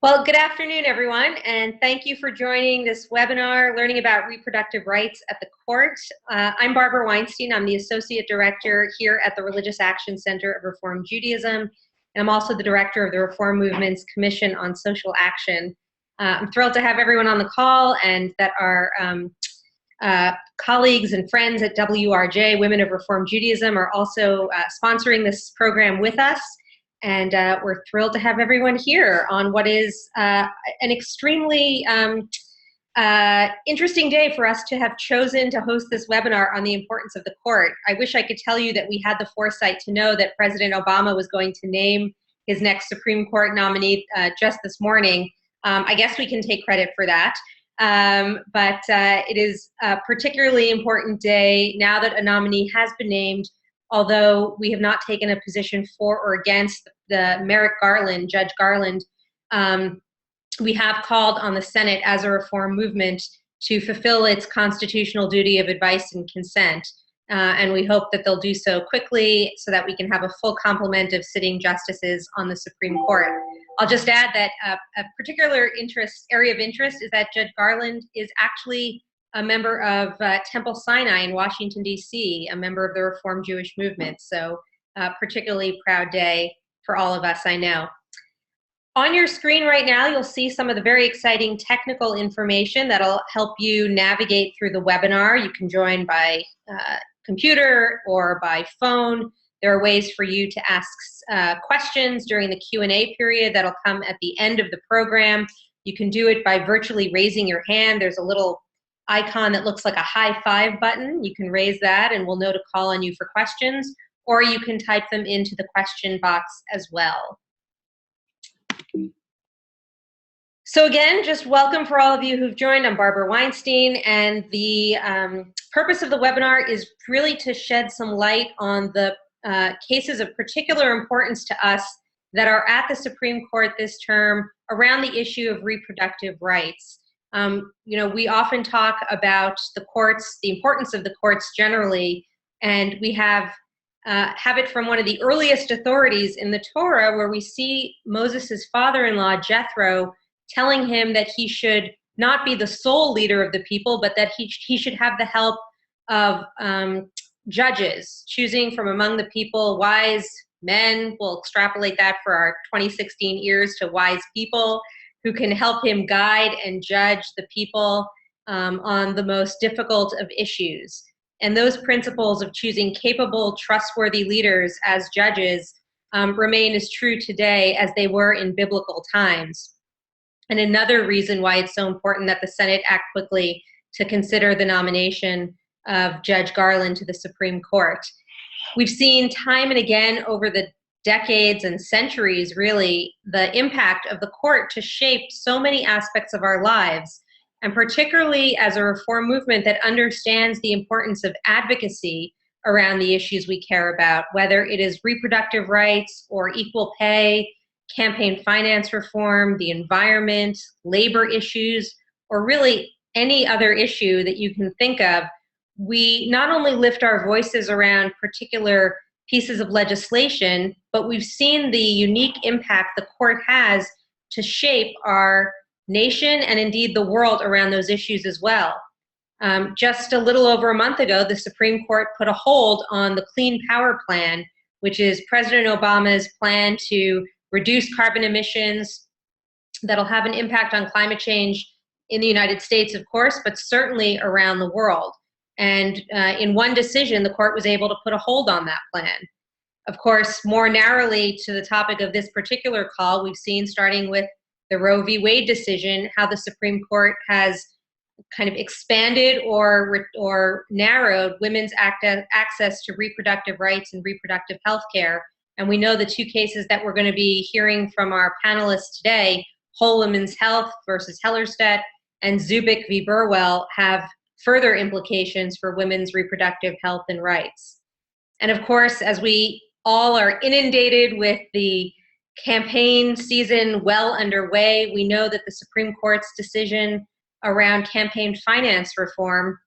Well, good afternoon, everyone, and thank you for joining this webinar, Learning About Reproductive Rights at the Court. I'm Barbara Weinstein. I'm the Associate Director here at the Religious Action Center of Reform Judaism, and I'm also the Director of the Reform Movement's Commission on Social Action. I'm thrilled to have everyone on the call and that our colleagues and friends at WRJ, Women of Reform Judaism, are also sponsoring this program with us. And we're thrilled to have everyone here on what is an extremely interesting day for us to have chosen to host this webinar on the importance of the court. I wish I could tell you that we had the foresight to know that President Obama was going to name his next Supreme Court nominee just this morning. I guess we can take credit for that. But it is a particularly important day now that a nominee has been named, although we have not taken a position for or against the Merrick Garland, Judge Garland. We have called on the Senate as a reform movement to fulfill its constitutional duty of advice and consent. And we hope that they'll do so quickly so that we can have a full complement of sitting justices on the Supreme Court. I'll just add that a particular area of interest is that Judge Garland is actually a member of Temple Sinai in Washington, D.C., a member of the Reform Jewish movement. So particularly proud day for all of us, I know. On your screen right now, you'll see some of the very exciting technical information that'll help you navigate through the webinar. You can join by computer or by phone. There are ways for you to ask questions during the Q&A period that'll come at the end of the program. You can do it by virtually raising your hand. There's a little icon that looks like a high five button. You can raise that and we'll know to call on you for questions, or you can type them into the question box as well. So again, just welcome for all of you who've joined. I'm Barbara Weinstein, and the purpose of the webinar is really to shed some light on the cases of particular importance to us that are at the Supreme Court this term around the issue of reproductive rights. We often talk about the courts, the importance of the courts generally, and we have it from one of the earliest authorities in the Torah, where we see Moses' father-in-law, Jethro, telling him that he should not be the sole leader of the people, but that he should have the help of judges, choosing from among the people wise men. We'll extrapolate that for our 2016 ears to wise people who can help him guide and judge the people on the most difficult of issues. And those principles of choosing capable, trustworthy leaders as judges remain as true today as they were in biblical times. And another reason why it's so important that the Senate act quickly to consider the nomination of Judge Garland to the Supreme Court. We've seen time and again over the decades and centuries, really, the impact of the court to shape so many aspects of our lives, and particularly as a reform movement that understands the importance of advocacy around the issues we care about, whether it is reproductive rights or equal pay, campaign finance reform, the environment, labor issues, or really any other issue that you can think of. We not only lift our voices around particular pieces of legislation, but we've seen the unique impact the court has to shape our nation and indeed the world around those issues as well. Just a little over a month ago, the Supreme Court put a hold on the Clean Power Plan, which is President Obama's plan to reduce carbon emissions that'll have an impact on climate change in the United States, of course, but certainly around the world. And in one decision, the court was able to put a hold on that plan. Of course, more narrowly to the topic of this particular call, we've seen, starting with the Roe v. Wade decision, how the Supreme Court has kind of expanded or narrowed women's access to reproductive rights and reproductive health care. And we know the two cases that we're going to be hearing from our panelists today, Whole Women's Health versus Hellerstedt and Zubik v. Burwell, have further implications for women's reproductive health and rights. And of course, as we all are inundated with the campaign season well underway, we know that the Supreme Court's decision around campaign finance reform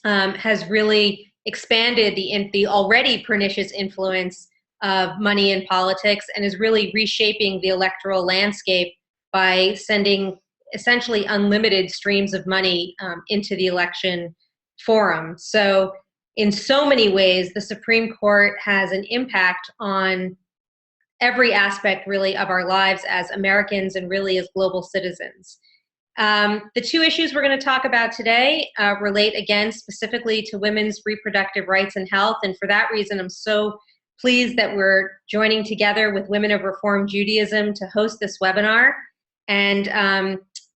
has really expanded the already pernicious influence of money in politics and is really reshaping the electoral landscape by sending essentially unlimited streams of money into the election forum. So in so many ways, the Supreme Court has an impact on every aspect really of our lives as Americans and really as global citizens. The two issues we're going to talk about today relate again specifically to women's reproductive rights and health. And for that reason, I'm so pleased that we're joining together with Women of Reform Judaism to host this webinar. And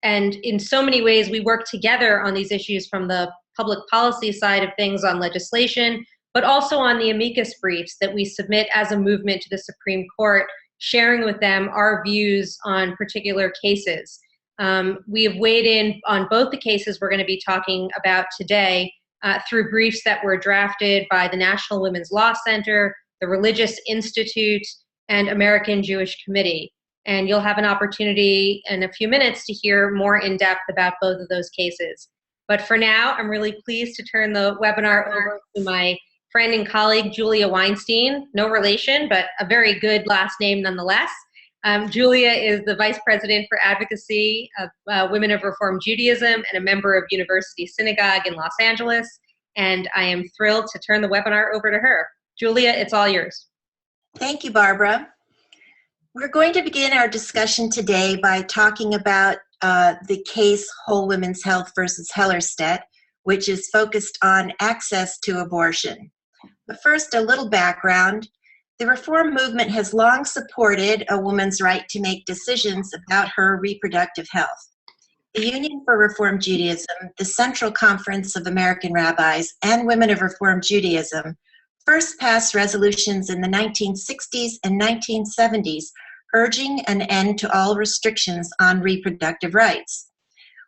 in so many ways, we work together on these issues from the public policy side of things on legislation, but also on the amicus briefs that we submit as a movement to the Supreme Court, sharing with them our views on particular cases. We have weighed in on both the cases we're going to be talking about today through briefs that were drafted by the National Women's Law Center, the Religious Institute, and American Jewish Committee. And you'll have an opportunity in a few minutes to hear more in depth about both of those cases. But for now, I'm really pleased to turn the webinar over to my friend and colleague, Julia Weinstein. No relation, but a very good last name nonetheless. Julia is the Vice President for Advocacy of Women of Reform Judaism and a member of University Synagogue in Los Angeles. And I am thrilled to turn the webinar over to her. Julia, it's all yours. Thank you, Barbara. We're going to begin our discussion today by talking about the case Whole Women's Health versus Hellerstedt, which is focused on access to abortion. But first, a little background. The reform movement has long supported a woman's right to make decisions about her reproductive health. The Union for Reform Judaism, the Central Conference of American Rabbis, and Women of Reform Judaism first passed resolutions in the 1960s and 1970s urging an end to all restrictions on reproductive rights.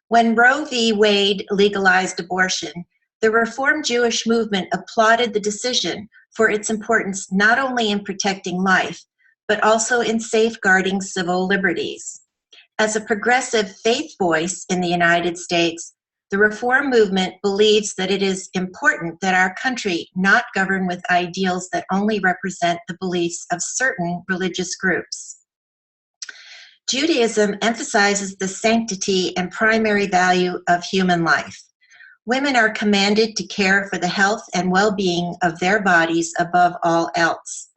When Roe v. Wade legalized abortion, the Reform Jewish movement applauded the decision for its importance not only in protecting life, but also in safeguarding civil liberties. As a progressive faith voice in the United States, the Reform movement believes that it is important that our country not govern with ideals that only represent the beliefs of certain religious groups. Judaism emphasizes the sanctity and primary value of human life. Women are commanded to care for the health and well-being of their bodies above all else.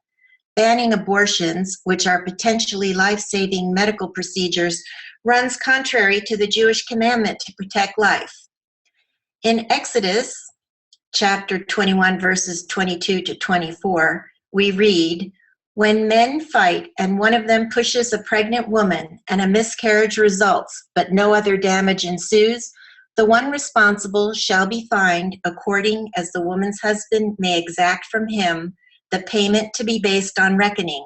Banning abortions, which are potentially life-saving medical procedures, runs contrary to the Jewish commandment to protect life. In Exodus, chapter 21, verses 22 to 24, we read, "When men fight and one of them pushes a pregnant woman and a miscarriage results, but no other damage ensues, the one responsible shall be fined according as the woman's husband may exact from him the payment to be based on reckoning.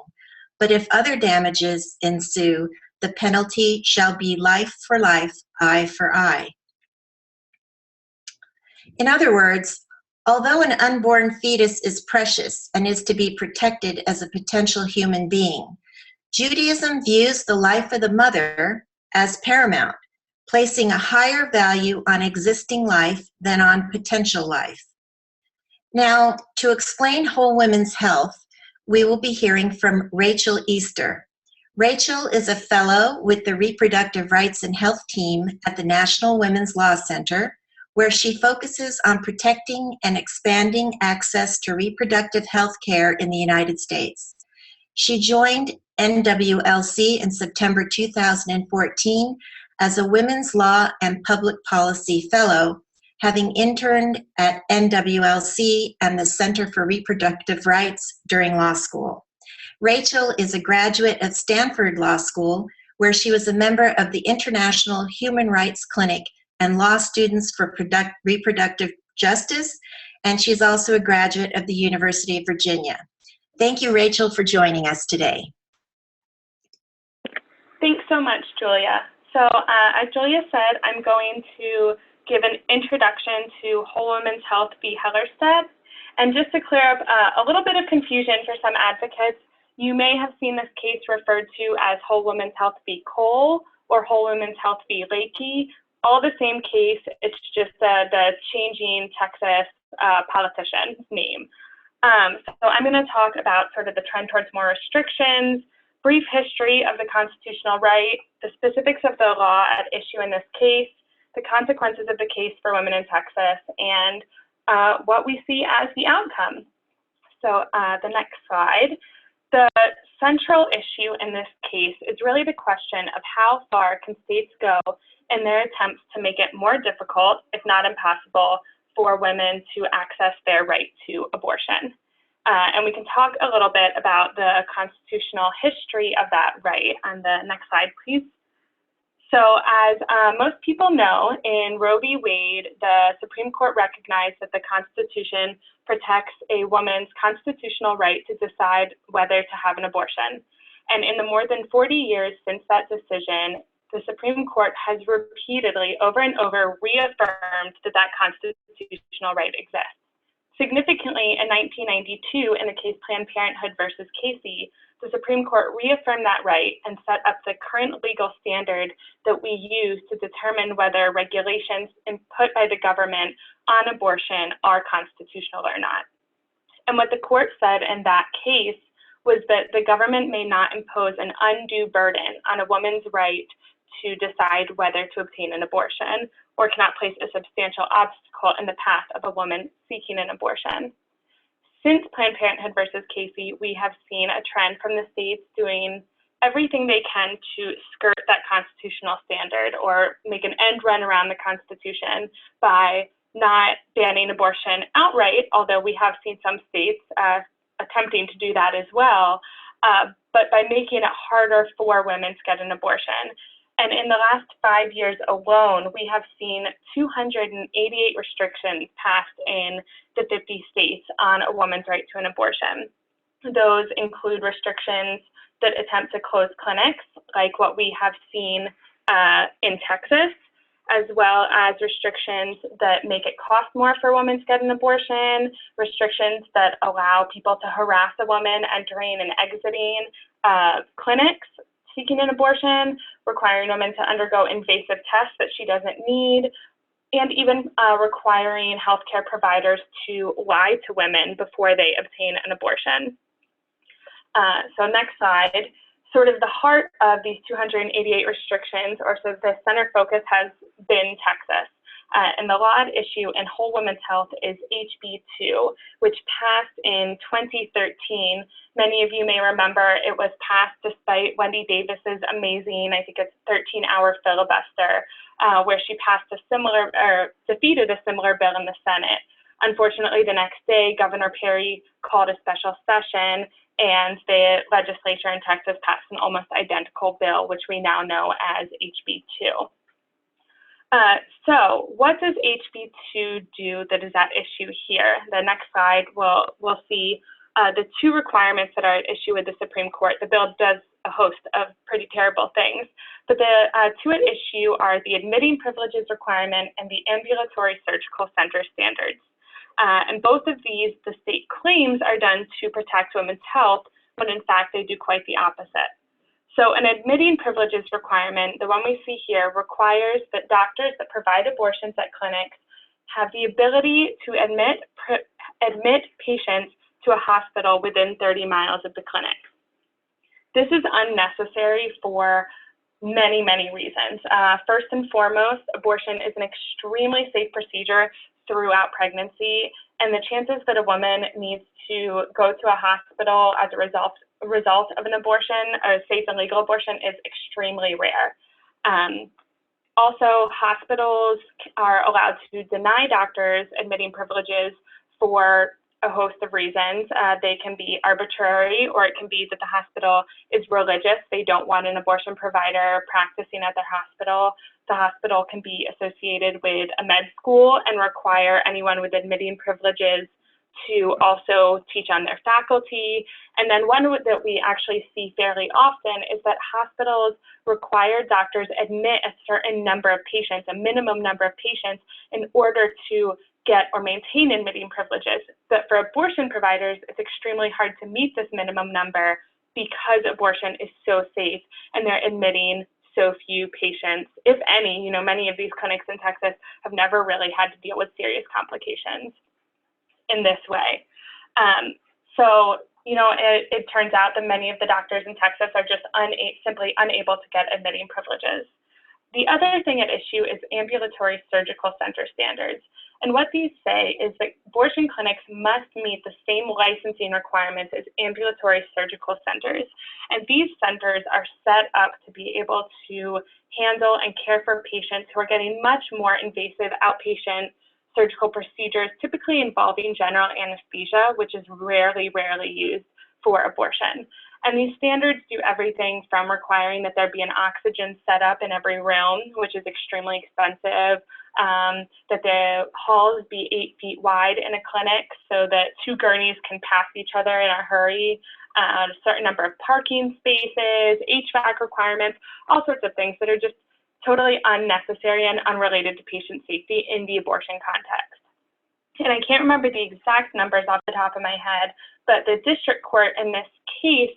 But if other damages ensue, the penalty shall be life for life, eye for eye." In other words, although an unborn fetus is precious and is to be protected as a potential human being, Judaism views the life of the mother as paramount, placing a higher value on existing life than on potential life. Now, to explain Whole Women's Health, we will be hearing from Rachel Easter. Rachel is a fellow with the Reproductive Rights and Health team at the National Women's Law Center, where she focuses on protecting and expanding access to reproductive health care in the United States. She joined NWLC in September 2014 as a Women's Law and Public Policy Fellow, having interned at NWLC and the Center for Reproductive Rights during law school. Rachel is a graduate of Stanford Law School, where she was a member of the International Human Rights Clinic and Law Students for Reproductive Justice, and she's also a graduate of the University of Virginia. Thank you, Rachel, for joining us today. Thanks so much, Julia. So as Julia said, I'm going to give an introduction to Whole Women's Health v. Hellerstedt. And just to clear up a little bit of confusion for some advocates, you may have seen this case referred to as Whole Women's Health v. Cole or Whole Women's Health v. Lakey. All the same case, it's just the changing Texas politician's name. So I'm going to talk about sort of the trend towards more restrictions, brief history of the constitutional right, the specifics of the law at issue in this case, the consequences of the case for women in Texas, and what we see as the outcome. So the next slide. The central issue in this case is really the question of how far can states go in their attempts to make it more difficult, if not impossible, for women to access their right to abortion. And we can talk a little bit about the constitutional history of that right on the next slide, please. So as most people know, in Roe v. Wade, the Supreme Court recognized that the Constitution protects a woman's constitutional right to decide whether to have an abortion. And in the more than 40 years since that decision, the Supreme Court has repeatedly, over and over, reaffirmed that that constitutional right exists. Significantly, in 1992, in the case Planned Parenthood versus Casey, the Supreme Court reaffirmed that right and set up the current legal standard that we use to determine whether regulations put by the government on abortion are constitutional or not. And what the court said in that case was that the government may not impose an undue burden on a woman's right to decide whether to obtain an abortion, or cannot place a substantial obstacle in the path of a woman seeking an abortion. Since Planned Parenthood versus Casey, we have seen a trend from the states doing everything they can to skirt that constitutional standard or make an end run around the Constitution by not banning abortion outright, although we have seen some states attempting to do that as well, but by making it harder for women to get an abortion. And in the last 5 years alone, we have seen 288 restrictions passed in the 50 states on a woman's right to an abortion. Those include restrictions that attempt to close clinics, like what we have seen in Texas, as well as restrictions that make it cost more for women to get an abortion, restrictions that allow people to harass a woman entering and exiting clinics seeking an abortion, requiring women to undergo invasive tests that she doesn't need, and even requiring healthcare providers to lie to women before they obtain an abortion. So next slide. Sort of the heart of these 288 restrictions, or sort of the center focus, has been Texas. And the law at issue in whole women's health is HB 2, which passed in 2013. Many of you may remember it was passed despite Wendy Davis's amazing, I think it's 13-hour filibuster, where she passed a similar, or defeated a similar bill in the Senate. Unfortunately, the next day, Governor Perry called a special session, and the legislature in Texas passed an almost identical bill, which we now know as HB 2. So what does HB 2 do that is at issue here? The next slide, we'll see the two requirements that are at issue with the Supreme Court. The bill does a host of pretty terrible things, but the two at issue are the admitting privileges requirement and the ambulatory surgical center standards. And both of these, the state claims, are done to protect women's health, when in fact they do quite the opposite. So an admitting privileges requirement, the one we see here, requires that doctors that provide abortions at clinics have the ability to admit patients to a hospital within 30 miles of the clinic. This is unnecessary for many, many reasons. First and foremost, abortion is an extremely safe procedure throughout pregnancy, and the chances that a woman needs to go to a hospital as a result of an abortion, a safe and legal abortion, is extremely rare. Also, hospitals are allowed to deny doctors admitting privileges for a host of reasons. They can be arbitrary, or it can be that the hospital is religious. They don't want an abortion provider practicing at their hospital. The hospital can be associated with a med school and require anyone with admitting privileges to also teach on their faculty. And then one that we actually see fairly often is that hospitals require doctors admit a certain number of patients, a minimum number of patients, in order to get or maintain admitting privileges. But for abortion providers, it's extremely hard to meet this minimum number because abortion is so safe and they're admitting so few patients, if any. You know, many of these clinics in Texas have never really had to deal with serious complications in this way. So it turns out that many of the doctors in Texas are just simply unable to get admitting privileges. The other thing at issue is ambulatory surgical center standards. And what these say is that abortion clinics must meet the same licensing requirements as ambulatory surgical centers. And these centers are set up to be able to handle and care for patients who are getting much more invasive outpatient surgical procedures, typically involving general anesthesia, which is rarely used for abortion. And these standards do everything from requiring that there be an oxygen setup in every room, which is extremely expensive, that the halls be 8 feet wide in a clinic so that 2 gurneys can pass each other in a hurry, a certain number of parking spaces, HVAC requirements, all sorts of things that are just totally unnecessary and unrelated to patient safety in the abortion context. And I can't remember the exact numbers off the top of my head, but the district court in this case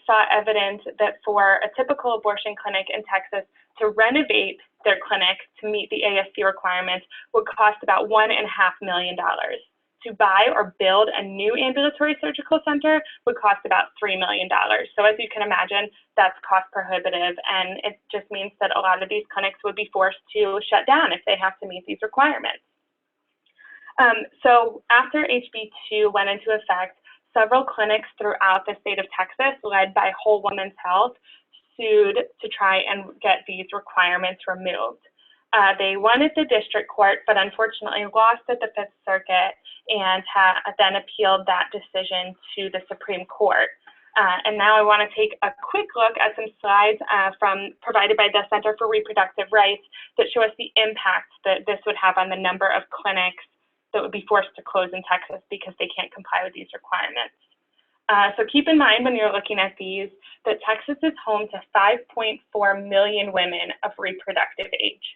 saw evidence that for a typical abortion clinic in Texas to renovate their clinic to meet the ASC requirements would cost about $1.5 million. To buy or build a new ambulatory surgical center would cost about $3 million. So as you can imagine, that's cost prohibitive, and it just means that a lot of these clinics would be forced to shut down if they have to meet these requirements. So after HB 2 went into effect, several clinics throughout the state of Texas, led by Whole Woman's Health, sued to try and get these requirements removed. They won at the district court, but unfortunately lost at the Fifth Circuit and then appealed that decision to the Supreme Court. And now I want to take a quick look at some slides provided by the Center for Reproductive Rights that show us the impact that this would have on the number of clinics that would be forced to close in Texas because they can't comply with these requirements. So keep in mind when you're looking at these that Texas is home to 5.4 million women of reproductive age.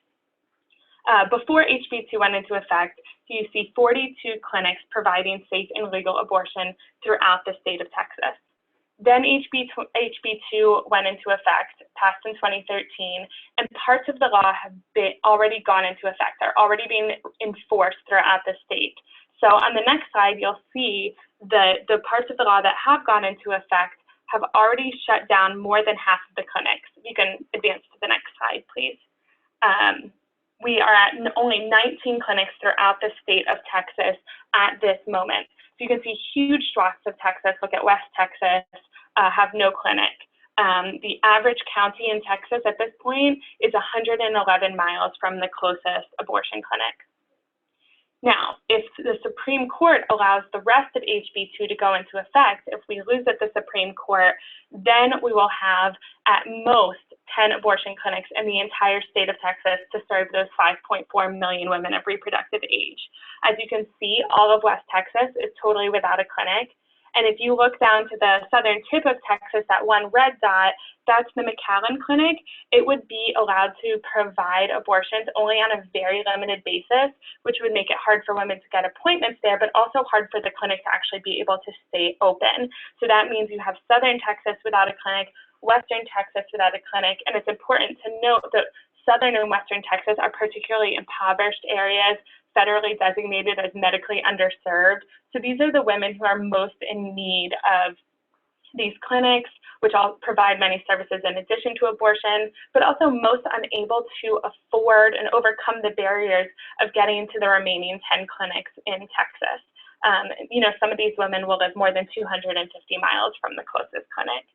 Before HB 2 went into effect, you see 42 clinics providing safe and legal abortion throughout the state of Texas. Then HB 2 went into effect, passed in 2013, and parts of the law have already gone into effect. They're already being enforced throughout the state. So on the next slide, you'll see the parts of the law that have gone into effect have already shut down more than half of the clinics. You can advance to the next slide, please. We are at only 19 clinics throughout the state of Texas at this moment. So you can see huge swaths of Texas. Look at West Texas, have no clinic. The average county in Texas at this point is 111 miles from the closest abortion clinic. Now, if the Supreme Court allows the rest of HB 2 to go into effect, if we lose at the Supreme Court, then we will have at most 10 abortion clinics in the entire state of Texas to serve those 5.4 million women of reproductive age. As you can see, all of West Texas is totally without a clinic. And if you look down to the southern tip of Texas, that one red dot, that's the McAllen Clinic. It would be allowed to provide abortions only on a very limited basis, which would make it hard for women to get appointments there, but also hard for the clinic to actually be able to stay open. So that means you have southern Texas without a clinic, western Texas without a clinic, and it's important to note that southern and western Texas are particularly impoverished areas, federally designated as medically underserved. So these are the women who are most in need of these clinics, which all provide many services in addition to abortion, but also most unable to afford and overcome the barriers of getting to the remaining 10 clinics in Texas. Some of these women will live more than 250 miles from the closest clinic.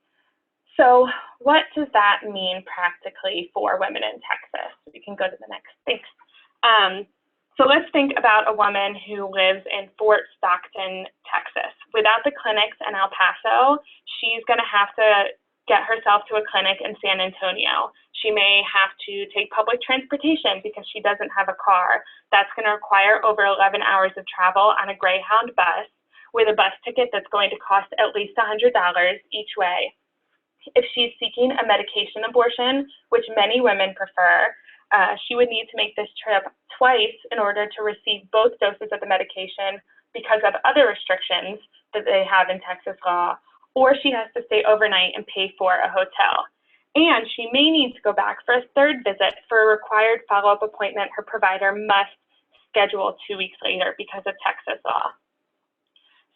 So what does that mean practically for women in Texas? We can go to the next, thanks. So let's think about a woman who lives in Fort Stockton, Texas. Without the clinics in El Paso, she's going to have to get herself to a clinic in San Antonio. She may have to take public transportation because she doesn't have a car. That's going to require over 11 hours of travel on a Greyhound bus with a bus ticket that's going to cost at least $100 each way. If she's seeking a medication abortion, which many women prefer, she would need to make this trip twice in order to receive both doses of the medication because of other restrictions that they have in Texas law, or she has to stay overnight and pay for a hotel. And she may need to go back for a third visit for a required follow-up appointment her provider must schedule 2 weeks later because of Texas law.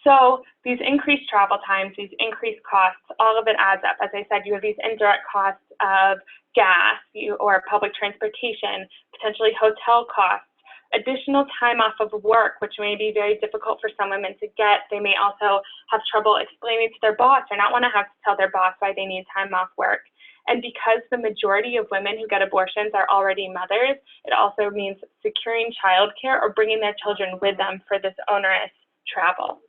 So these increased travel times, these increased costs, all of it adds up. As I said, you have these indirect costs of gas or public transportation, potentially hotel costs, additional time off of work, which may be very difficult for some women to get. They may also have trouble explaining to their boss or not want to have to tell their boss why they need time off work. And because the majority of women who get abortions are already mothers, it also means securing childcare or bringing their children with them for this onerous travel.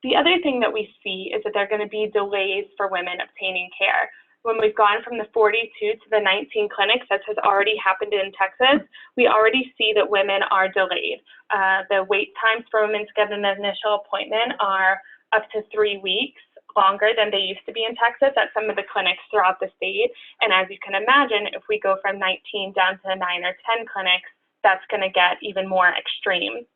The other thing that we see is that there are going to be delays for women obtaining care. When we've gone from the 42 to the 19 clinics, that has already happened in Texas, we already see that women are delayed. The wait times for women to get an initial appointment are up to 3 weeks longer than they used to be in Texas at some of the clinics throughout the state. And as you can imagine, if we go from 19 down to 9 or 10 clinics, that's going to get even more extreme.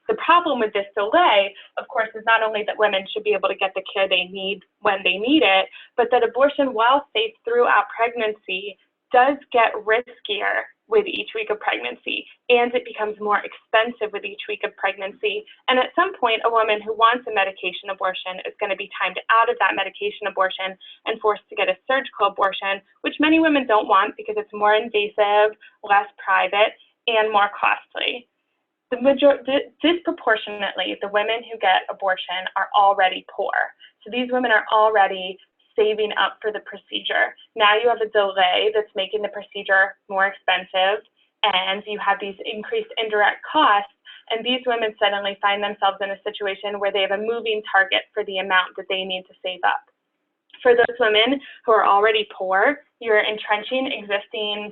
The problem with this delay, of course, is not only that women should be able to get the care they need when they need it, but that abortion, while safe throughout pregnancy, does get riskier with each week of pregnancy, and it becomes more expensive with each week of pregnancy. And at some point, a woman who wants a medication abortion is going to be timed out of that medication abortion and forced to get a surgical abortion, which many women don't want because it's more invasive, less private, and more costly. Disproportionately, the women who get abortion are already poor. So these women are already saving up for the procedure. Now you have a delay that's making the procedure more expensive, and you have these increased indirect costs, and these women suddenly find themselves in a situation where they have a moving target for the amount that they need to save up. For those women who are already poor, you're entrenching existing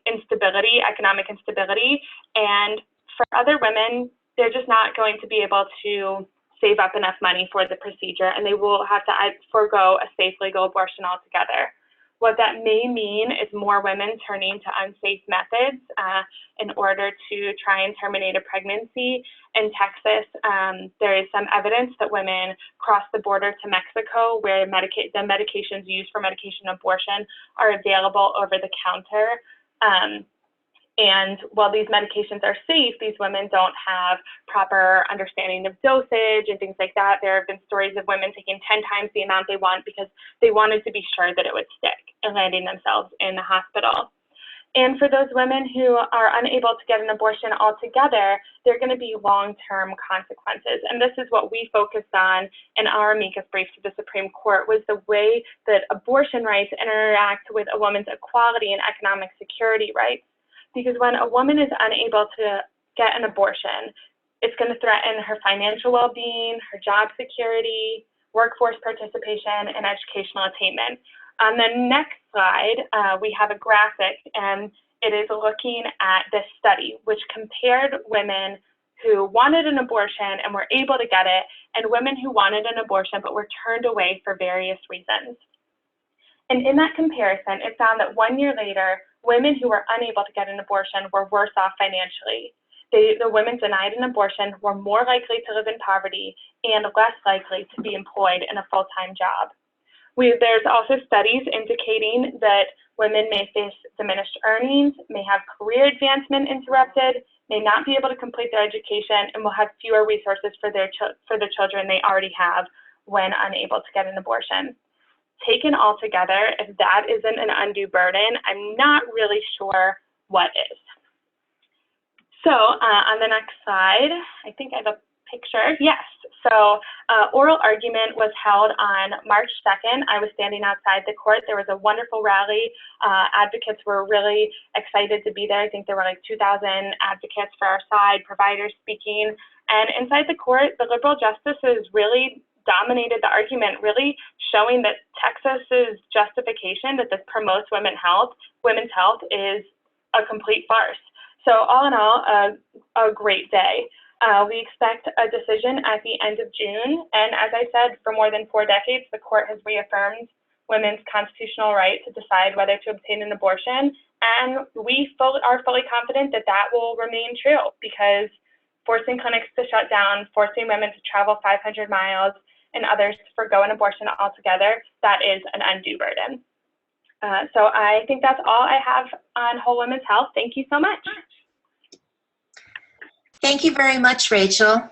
instability, economic instability, and for other women, they're just not going to be able to save up enough money for the procedure, and they will have to forego a safe legal abortion altogether. What that may mean is more women turning to unsafe methods in order to try and terminate a pregnancy. In Texas, there is some evidence that women cross the border to Mexico, where the medications used for medication abortion are available over the counter. And while these medications are safe, these women don't have proper understanding of dosage and things like that. There have been stories of women taking 10 times the amount they want because they wanted to be sure that it would stick and landing themselves in the hospital. And for those women who are unable to get an abortion altogether, there are going to be long-term consequences. And this is what we focused on in our amicus brief to the Supreme Court, was the way that abortion rights interact with a woman's equality and economic security rights. Because when a woman is unable to get an abortion, it's going to threaten her financial well-being, her job security, workforce participation, and educational attainment. On the next slide, we have a graphic, and it is looking at this study, which compared women who wanted an abortion and were able to get it, and women who wanted an abortion but were turned away for various reasons. And in that comparison, it found that 1 year later, women who were unable to get an abortion were worse off financially. The women denied an abortion were more likely to live in poverty and less likely to be employed in a full-time job. There's also studies indicating that women may face diminished earnings, may have career advancement interrupted, may not be able to complete their education, and will have fewer resources for the children they already have when unable to get an abortion. Taken all together, if that isn't an undue burden, I'm not really sure what is. So on the next slide, I think I have a picture. Yes. So oral argument was held on March 2nd. I was standing outside the court. There was a wonderful rally. Advocates were really excited to be there. I think there were like 2,000 advocates for our side, providers speaking. And inside the court, the liberal justices really dominated the argument, really showing that Texas's justification that this promotes women's health is a complete farce. So all in all, a great day. We expect a decision at the end of June. And as I said, for more than 4 decades, the court has reaffirmed women's constitutional right to decide whether to obtain an abortion. And we are fully confident that that will remain true, because forcing clinics to shut down, forcing women to travel 500 miles, and others to forgo an abortion altogether, that is an undue burden. So I think that's all I have on whole women's health. Thank you so much. Thank you very much, Rachel.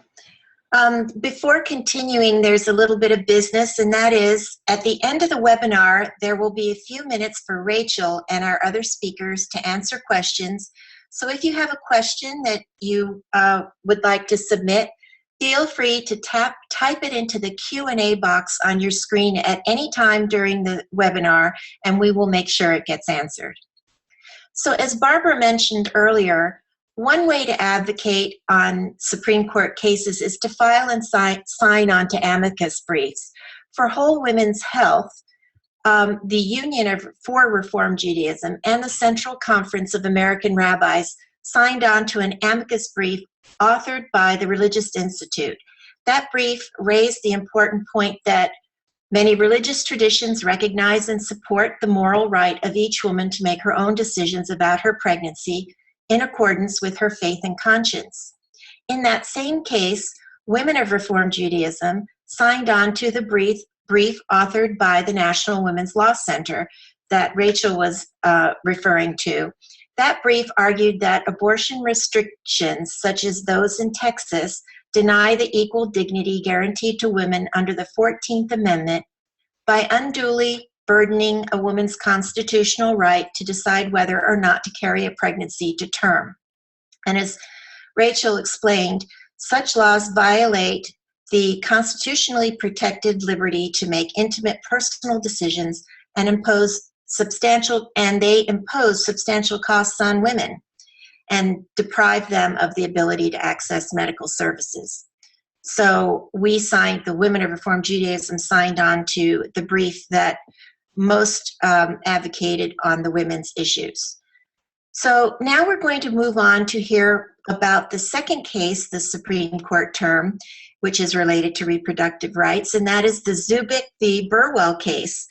Before continuing, there's a little bit of business, and that is, at the end of the webinar, there will be a few minutes for Rachel and our other speakers to answer questions. So if you have a question that you would like to submit, feel free to type it into the Q&A box on your screen at any time during the webinar, and we will make sure it gets answered. So as Barbara mentioned earlier, one way to advocate on Supreme Court cases is to file and sign on to amicus briefs. For Whole Women's Health, the Union for Reform Judaism and the Central Conference of American Rabbis signed on to an amicus brief authored by the Religious Institute. That brief raised the important point that many religious traditions recognize and support the moral right of each woman to make her own decisions about her pregnancy in accordance with her faith and conscience. In that same case, Women of Reform Judaism signed on to the brief authored by the National Women's Law Center that Rachel was referring to. That brief argued that abortion restrictions, such as those in Texas, deny the equal dignity guaranteed to women under the 14th Amendment by unduly burdening a woman's constitutional right to decide whether or not to carry a pregnancy to term. And as Rachel explained, such laws violate the constitutionally protected liberty to make intimate personal decisions and impose substantial costs on women and deprive them of the ability to access medical services. So the Women of Reform Judaism signed on to the brief that most advocated on the women's issues. So now we're going to move on to hear about the second case, the Supreme Court term, which is related to reproductive rights, and that is the Zubik v. Burwell case.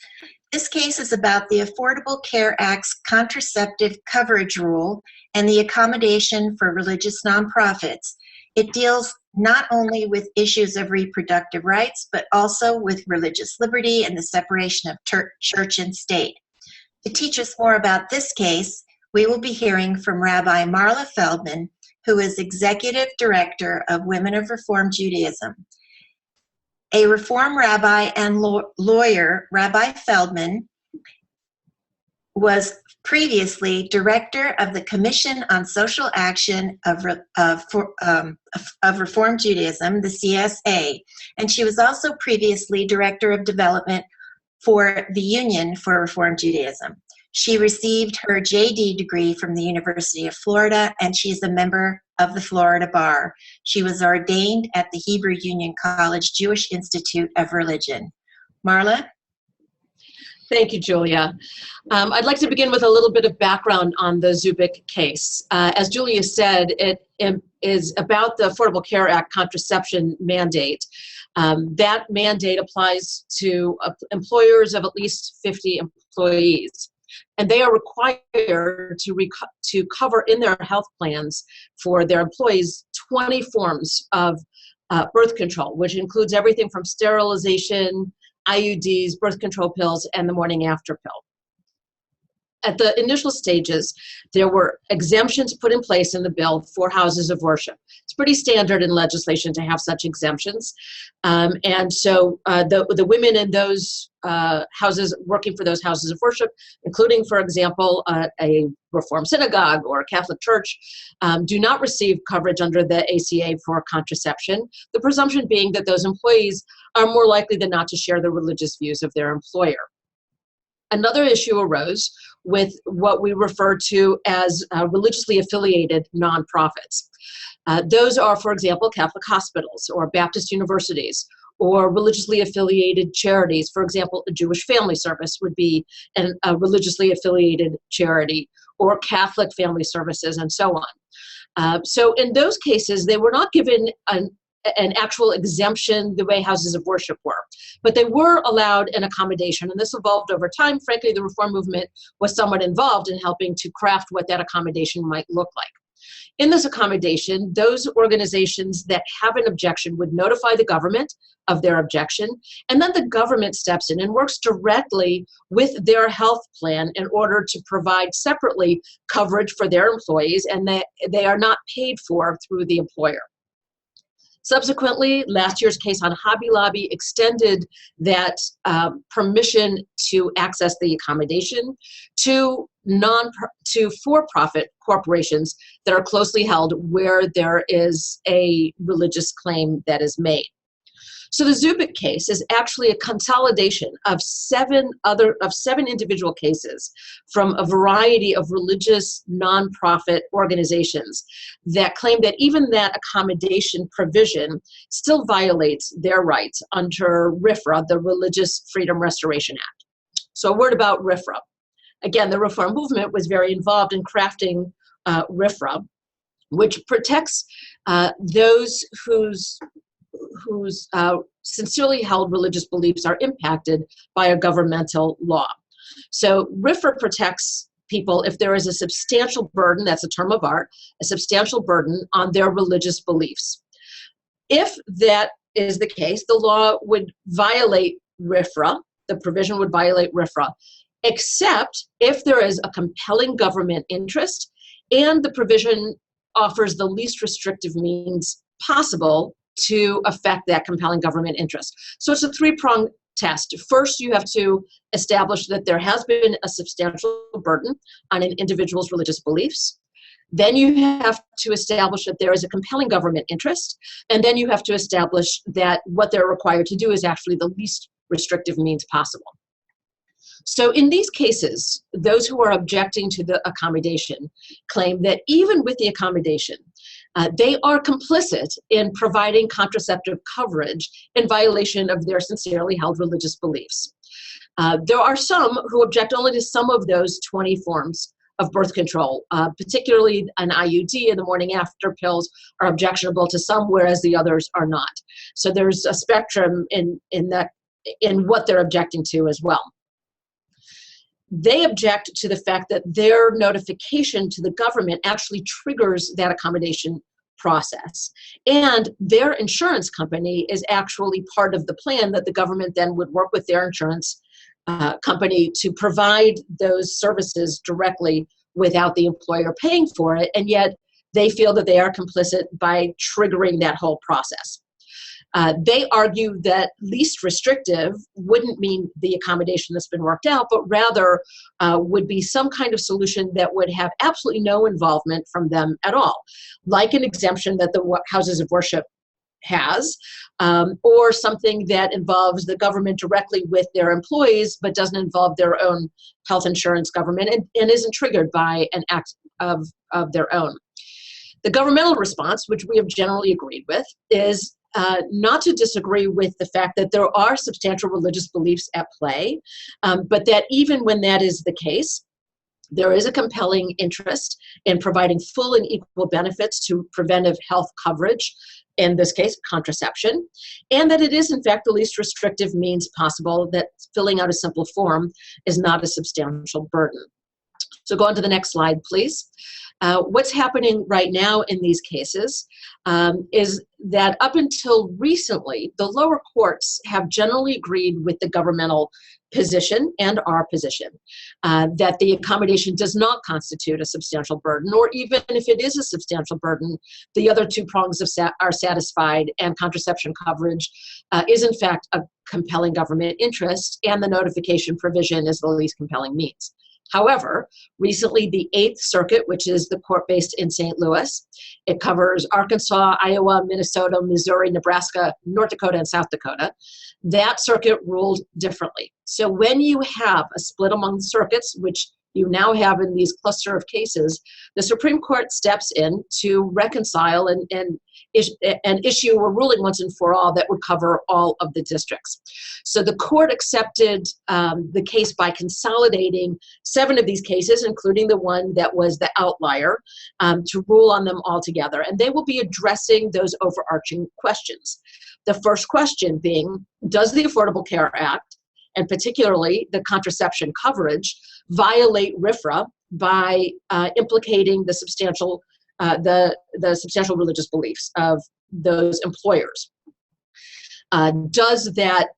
This case is about the Affordable Care Act's contraceptive coverage rule and the accommodation for religious nonprofits. It deals not only with issues of reproductive rights, but also with religious liberty and the separation of church and state. To teach us more about this case, we will be hearing from Rabbi Marla Feldman, who is Executive Director of Women of Reform Judaism. A Reform rabbi and lawyer, Rabbi Feldman was previously Director of the Commission on Social Action of Reform Judaism, the CSA, and she was also previously Director of Development for the Union for Reform Judaism. She received her JD degree from the University of Florida, and she is a member of the Florida Bar. She was ordained at the Hebrew Union College Jewish Institute of Religion. Marla? Thank you, Julia. I'd like to begin with a little bit of background on the Zubik case. As Julia said, it is about the Affordable Care Act contraception mandate. That mandate applies to employers of at least 50 employees. And they are required to cover in their health plans for their employees 20 forms of birth control, which includes everything from sterilization, IUDs, birth control pills, and the morning after pill. At the initial stages, there were exemptions put in place in the bill for houses of worship. It's pretty standard in legislation to have such exemptions. And so the women in those houses, working for those houses of worship, including, for example, a Reform synagogue or a Catholic church, do not receive coverage under the ACA for contraception, the presumption being that those employees are more likely than not to share the religious views of their employer. Another issue arose with what we refer to as religiously affiliated nonprofits. Those are, for example, Catholic hospitals or Baptist universities or religiously affiliated charities. For example, a Jewish Family Service would be a religiously affiliated charity, or Catholic Family Services, and so on. So in those cases, they were not given an actual exemption the way houses of worship were, but they were allowed an accommodation, and this evolved over time. Frankly, the reform movement was somewhat involved in helping to craft what that accommodation might look like. In this accommodation, those organizations that have an objection would notify the government of their objection, and then the government steps in and works directly with their health plan in order to provide separately coverage for their employees, and they are not paid for through the employer. Subsequently, last year's case on Hobby Lobby extended that permission to access the accommodation to for-profit corporations that are closely held where there is a religious claim that is made. So the Zubik case is actually a consolidation of seven individual cases from a variety of religious nonprofit organizations that claim that even that accommodation provision still violates their rights under RFRA, the Religious Freedom Restoration Act. So a word about RFRA. Again, the Reform movement was very involved in crafting RFRA, which protects those whose sincerely held religious beliefs are impacted by a governmental law. So RFRA protects people if there is a substantial burden, that's a term of art, a substantial burden on their religious beliefs. If that is the case, the law would violate RFRA, the provision would violate RFRA, except if there is a compelling government interest and the provision offers the least restrictive means possible to affect that compelling government interest. So it's a three-pronged test. First, you have to establish that there has been a substantial burden on an individual's religious beliefs. Then you have to establish that there is a compelling government interest. And then you have to establish that what they're required to do is actually the least restrictive means possible. So in these cases, those who are objecting to the accommodation claim that even with the accommodation, they are complicit in providing contraceptive coverage in violation of their sincerely held religious beliefs. There are some who object only to some of those 20 forms of birth control, particularly an IUD and the morning after pills are objectionable to some, whereas the others are not. So there's a spectrum in what they're objecting to as well. They object to the fact that their notification to the government actually triggers that accommodation process. And their insurance company is actually part of the plan that the government then would work with their insurance company to provide those services directly without the employer paying for it. And yet they feel that they are complicit by triggering that whole process. They argue that least restrictive wouldn't mean the accommodation that's been worked out, but rather would be some kind of solution that would have absolutely no involvement from them at all, like an exemption that the houses of worship has, or something that involves the government directly with their employees, but doesn't involve their own health insurance government and isn't triggered by an act of their own. The governmental response, which we have generally agreed with, is not to disagree with the fact that there are substantial religious beliefs at play, but that even when that is the case, there is a compelling interest in providing full and equal benefits to preventive health coverage, in this case, contraception, and that it is, in fact, the least restrictive means possible, that filling out a simple form is not a substantial burden. So go on to the next slide, please. What's happening right now in these cases is that up until recently, the lower courts have generally agreed with the governmental position and our position that the accommodation does not constitute a substantial burden, or even if it is a substantial burden, the other two prongs are satisfied and contraception coverage is in fact a compelling government interest, and the notification provision is the least compelling means. However, recently the 8th Circuit, which is the court based in St. Louis, it covers Arkansas, Iowa, Minnesota, Missouri, Nebraska, North Dakota, and South Dakota. That circuit ruled differently. So when you have a split among the circuits, which you now have in these cluster of cases, the Supreme Court steps in to reconcile and issue a ruling once and for all that would cover all of the districts. So the court accepted the case by consolidating 7 of these cases, including the one that was the outlier, to rule on them all together. And they will be addressing those overarching questions. The first question being, does the Affordable Care Act, and particularly the contraception coverage, violate RFRA by implicating the substantial substantial religious beliefs of those employers? Does that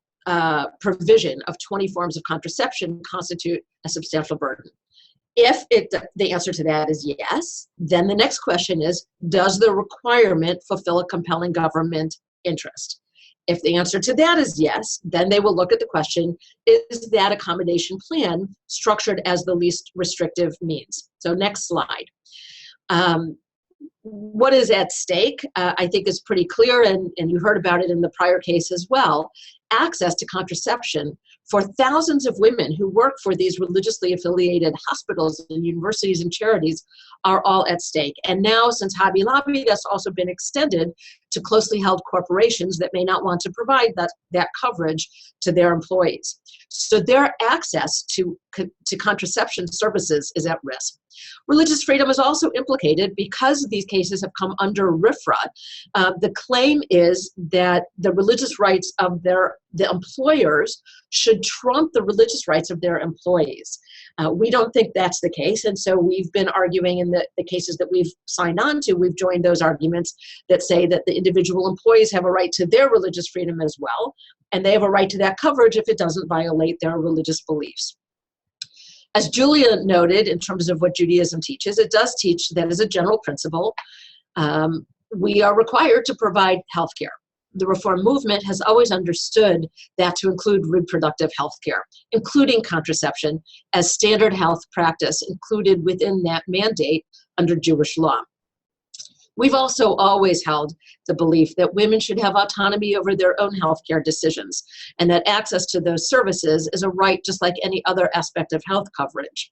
provision of 20 forms of contraception constitute a substantial burden? The answer to that is yes, then the next question is, does the requirement fulfill a compelling government interest? If the answer to that is yes, then they will look at the question, is that accommodation plan structured as the least restrictive means? So next slide. What is at stake, I think is pretty clear, and you heard about it in the prior case as well. Access to contraception for thousands of women who work for these religiously affiliated hospitals and universities and charities are all at stake. And now, since Hobby Lobby, that's also been extended to closely held corporations that may not want to provide that coverage to their employees. So their access to contraception services is at risk. Religious freedom is also implicated because these cases have come under RFRA. The claim is that the religious rights of the employers should trump the religious rights of their employees. We don't think that's the case, and so we've been arguing in the cases that we've signed on to, we've joined those arguments that say that the individual employees have a right to their religious freedom as well, and they have a right to that coverage if it doesn't violate their religious beliefs. As Julia noted, in terms of what Judaism teaches, it does teach that as a general principle, we are required to provide health care. The Reform movement has always understood that to include reproductive health care, including contraception, as standard health practice included within that mandate under Jewish law. We've also always held the belief that women should have autonomy over their own healthcare decisions, and that access to those services is a right just like any other aspect of health coverage.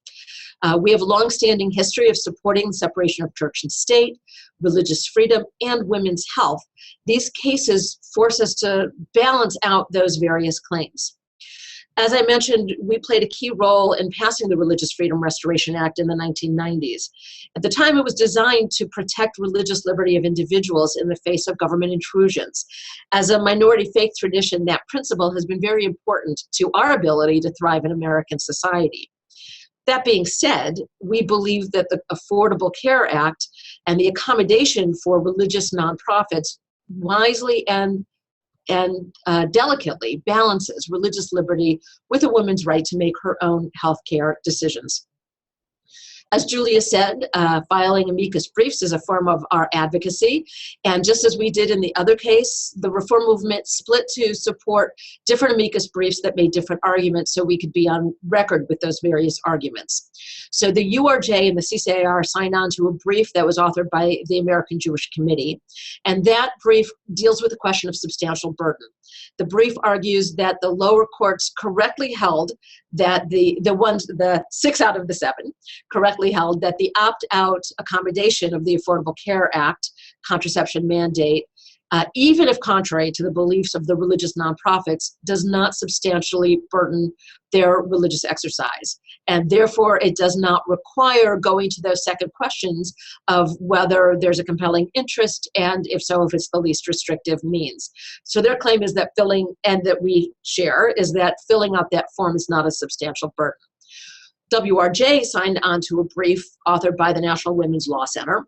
We have a longstanding history of supporting the separation of church and state, religious freedom, and women's health. These cases force us to balance out those various claims. As I mentioned, we played a key role in passing the Religious Freedom Restoration Act in the 1990s. At the time, it was designed to protect religious liberty of individuals in the face of government intrusions. As a minority faith tradition, that principle has been very important to our ability to thrive in American society. That being said, we believe that the Affordable Care Act and the accommodation for religious nonprofits wisely and delicately balances religious liberty with a woman's right to make her own healthcare decisions. As Julia said, filing amicus briefs is a form of our advocacy. And just as we did in the other case, the reform movement split to support different amicus briefs that made different arguments so we could be on record with those various arguments. So the URJ and the CCIR signed on to a brief that was authored by the American Jewish Committee. And that brief deals with the question of substantial burden. The brief argues that the lower courts correctly held that the 6 out of the 7 correctly held that the opt-out accommodation of the Affordable Care Act contraception mandate, even if contrary to the beliefs of the religious nonprofits, does not substantially burden their religious exercise. And therefore, it does not require going to those second questions of whether there's a compelling interest, and if so, if it's the least restrictive means. So their claim is that that we share, is that filling out that form is not a substantial burden. WRJ signed on to a brief authored by the National Women's Law Center,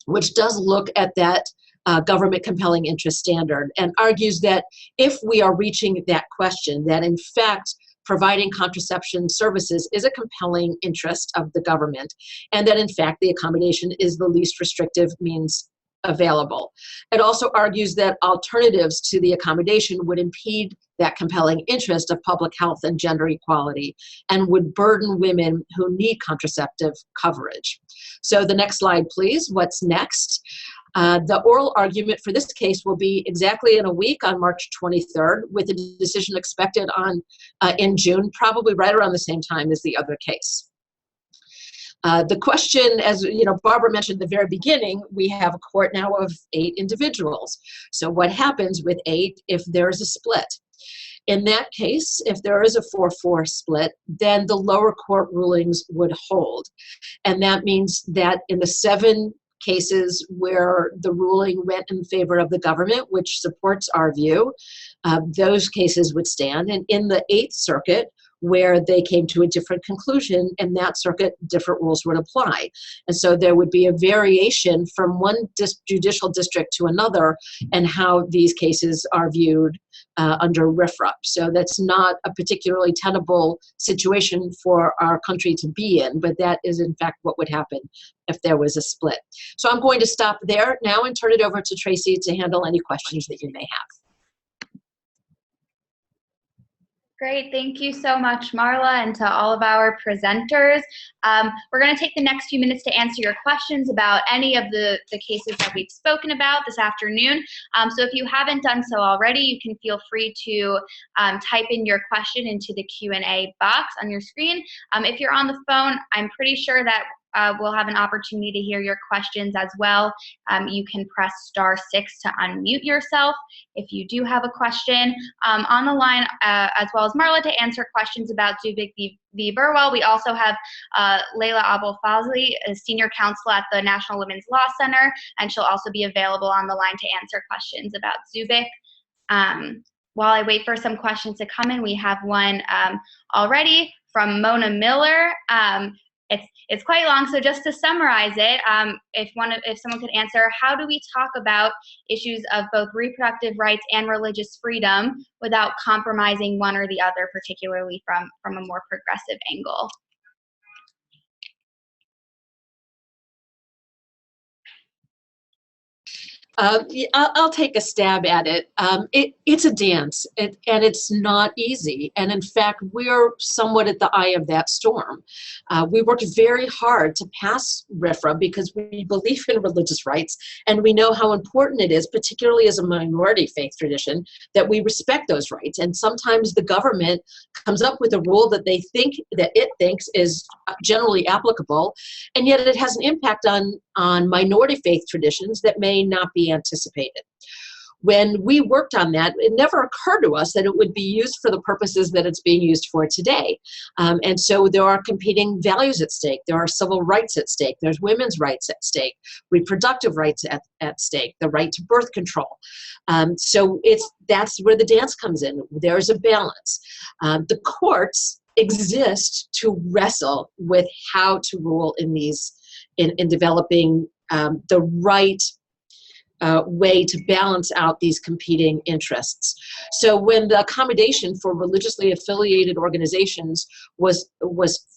which does look at that government compelling interest standard and argues that if we are reaching that question, that in fact providing contraception services is a compelling interest of the government, and that in fact the accommodation is the least restrictive means available. It also argues that alternatives to the accommodation would impede that compelling interest of public health and gender equality and would burden women who need contraceptive coverage. So the next slide, please. What's next? The oral argument for this case will be exactly in a week on March 23rd, with a decision expected in June, probably right around the same time as the other case. The question, as Barbara mentioned at the very beginning, we have a court now of 8 individuals. So what happens with 8 if there is a split? In that case, if there is a 4-4 split, then the lower court rulings would hold. And that means that in the 7 cases where the ruling went in favor of the government, which supports our view, those cases would stand. And in the 8th Circuit, where they came to a different conclusion, in that circuit, different rules would apply. And so there would be a variation from one judicial district to another and how these cases are viewed under RFRA. So that's not a particularly tenable situation for our country to be in, but that is in fact what would happen if there was a split. So I'm going to stop there now and turn it over to Tracy to handle any questions that you may have. Great, thank you so much, Marla, and to all of our presenters. We're going to take the next few minutes to answer your questions about any of the cases that we've spoken about this afternoon. So if you haven't done so already, you can feel free to type in your question into the Q&A box on your screen. If you're on the phone, I'm pretty sure that we'll have an opportunity to hear your questions as well. You can press *6 to unmute yourself if you do have a question. On the line, as well as Marla, to answer questions about Zubik v. Burwell, we also have Layla Abul-Fazli, a senior counsel at the National Women's Law Center, and she'll also be available on the line to answer questions about Zubik. While I wait for some questions to come in, we have one already from Mona Miller. It's quite long, so just to summarize it, if someone could answer, how do we talk about issues of both reproductive rights and religious freedom without compromising one or the other, particularly from a more progressive angle? I'll take a stab at it. It's a dance, and it's not easy. And in fact, we're somewhat at the eye of that storm. We worked very hard to pass RFRA because we believe in religious rights, and we know how important it is, particularly as a minority faith tradition, that we respect those rights. And sometimes the government comes up with a rule that it thinks is generally applicable, and yet it has an impact on minority faith traditions that may not be anticipated. When we worked on that, it never occurred to us that it would be used for the purposes that it's being used for today. And so there are competing values at stake. There are civil rights at stake. There's women's rights at stake, reproductive rights at stake, the right to birth control. So that's where the dance comes in. There's a balance. The courts exist to wrestle with how to rule in developing the right way to balance out these competing interests. So when the accommodation for religiously affiliated organizations was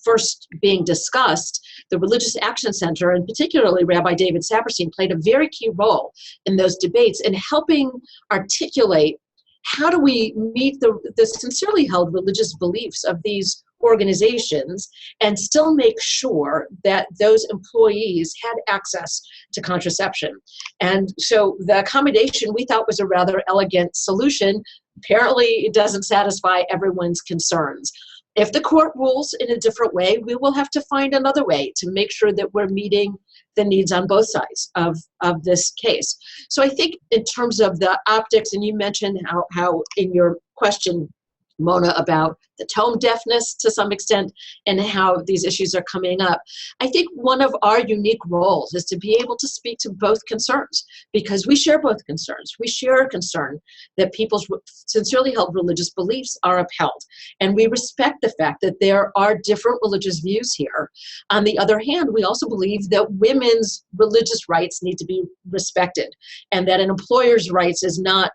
first being discussed, the Religious Action Center, and particularly Rabbi David Saperstein, played a very key role in those debates in helping articulate how do we meet the sincerely held religious beliefs of these organizations and still make sure that those employees had access to contraception. And so the accommodation we thought was a rather elegant solution. Apparently it doesn't satisfy everyone's concerns. If the court rules in a different way, we will have to find another way to make sure that we're meeting the needs on both sides of this case. So I think in terms of the optics, and you mentioned how in your question, Mona, about the tone deafness to some extent and how these issues are coming up. I think one of our unique roles is to be able to speak to both concerns because we share both concerns. We share a concern that people's sincerely held religious beliefs are upheld. And we respect the fact that there are different religious views here. On the other hand, we also believe that women's religious rights need to be respected and that an employer's rights is not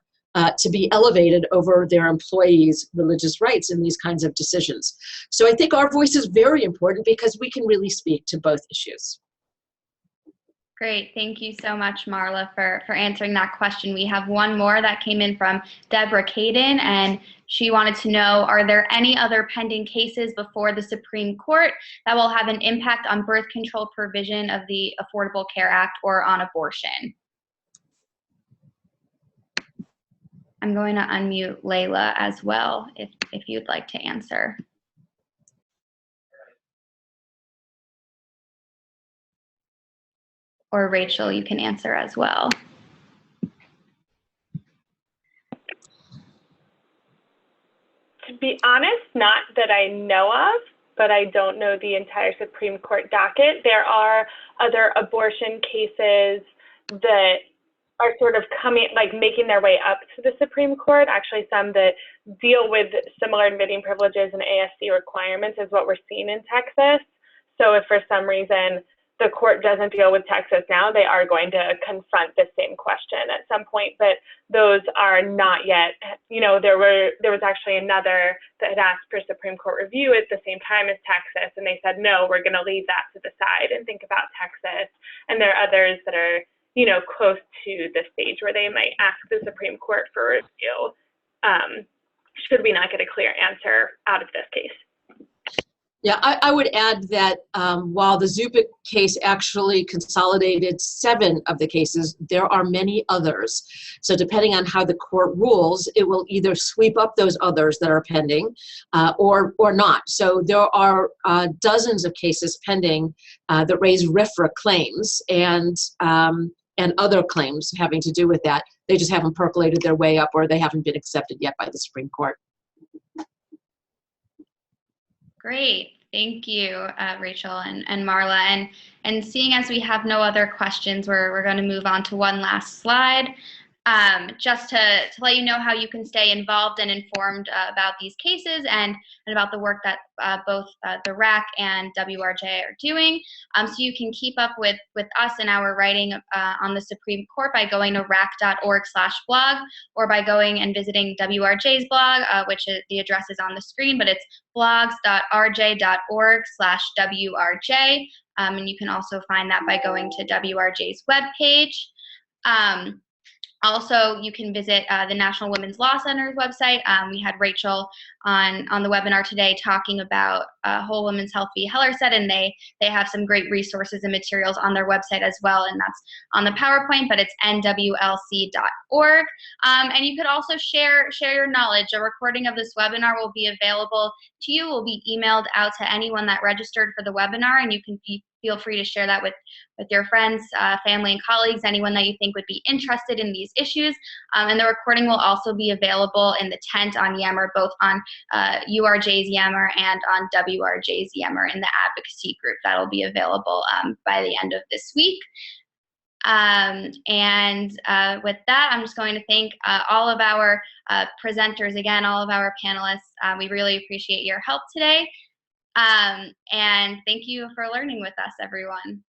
to be elevated over their employees' religious rights in these kinds of decisions. So I think our voice is very important because we can really speak to both issues. Great, thank you so much, Marla, for answering that question. We have one more that came in from Deborah Caden, and she wanted to know, are there any other pending cases before the Supreme Court that will have an impact on birth control provision of the Affordable Care Act or on abortion? I'm going to unmute Layla as well, if you'd like to answer. Or Rachel, you can answer as well. To be honest, not that I know of, but I don't know the entire Supreme Court docket. There are other abortion cases that are sort of making their way up to the Supreme Court, actually some that deal with similar admitting privileges and ASC requirements as what we're seeing in Texas. So if for some reason the court doesn't deal with Texas now, they are going to confront the same question at some point, but those are not yet, there was actually another that had asked for Supreme Court review at the same time as Texas, and they said, no, we're going to leave that to the side and think about Texas. And there are others that are, close to the stage where they might ask the Supreme Court for review, should we not get a clear answer out of this case. Yeah, I would add that while the Zubik case actually consolidated 7 of the cases, there are many others. So depending on how the court rules, it will either sweep up those others that are pending or not. So there are dozens of cases pending that raise RFRA claims and other claims having to do with that. They just haven't percolated their way up, or they haven't been accepted yet by the Supreme Court. Great. Thank you, Rachel and Marla. And seeing as we have no other questions, we're going to move on to one last slide. Just to let you know how you can stay involved and informed about these cases and about the work that both the RAC and WRJ are doing. So you can keep up with us and our writing on the Supreme Court by going to rac.org/blog, or by going and visiting WRJ's blog, which the address is on the screen, but it's blogs.rj.org/WRJ. And you can also find that by going to WRJ's webpage. Also, you can visit the National Women's Law Center's website. We had Rachel on the webinar today talking about Whole Women's Health v. Hellerstedt, and they have some great resources and materials on their website as well, and that's on the PowerPoint, but it's nwlc.org. And you could also share your knowledge. A recording of this webinar will be available to you, will be emailed out to anyone that registered for the webinar, and you can feel free to share that with your friends, family, and colleagues, anyone that you think would be interested in these issues. And the recording will also be available in the tent on Yammer, both on URJ's Yammer and on WRJ's Yammer in the advocacy group. That'll be available by the end of this week. And with that, I'm just going to thank all of our presenters, again, all of our panelists. We really appreciate your help today. And thank you for learning with us, everyone.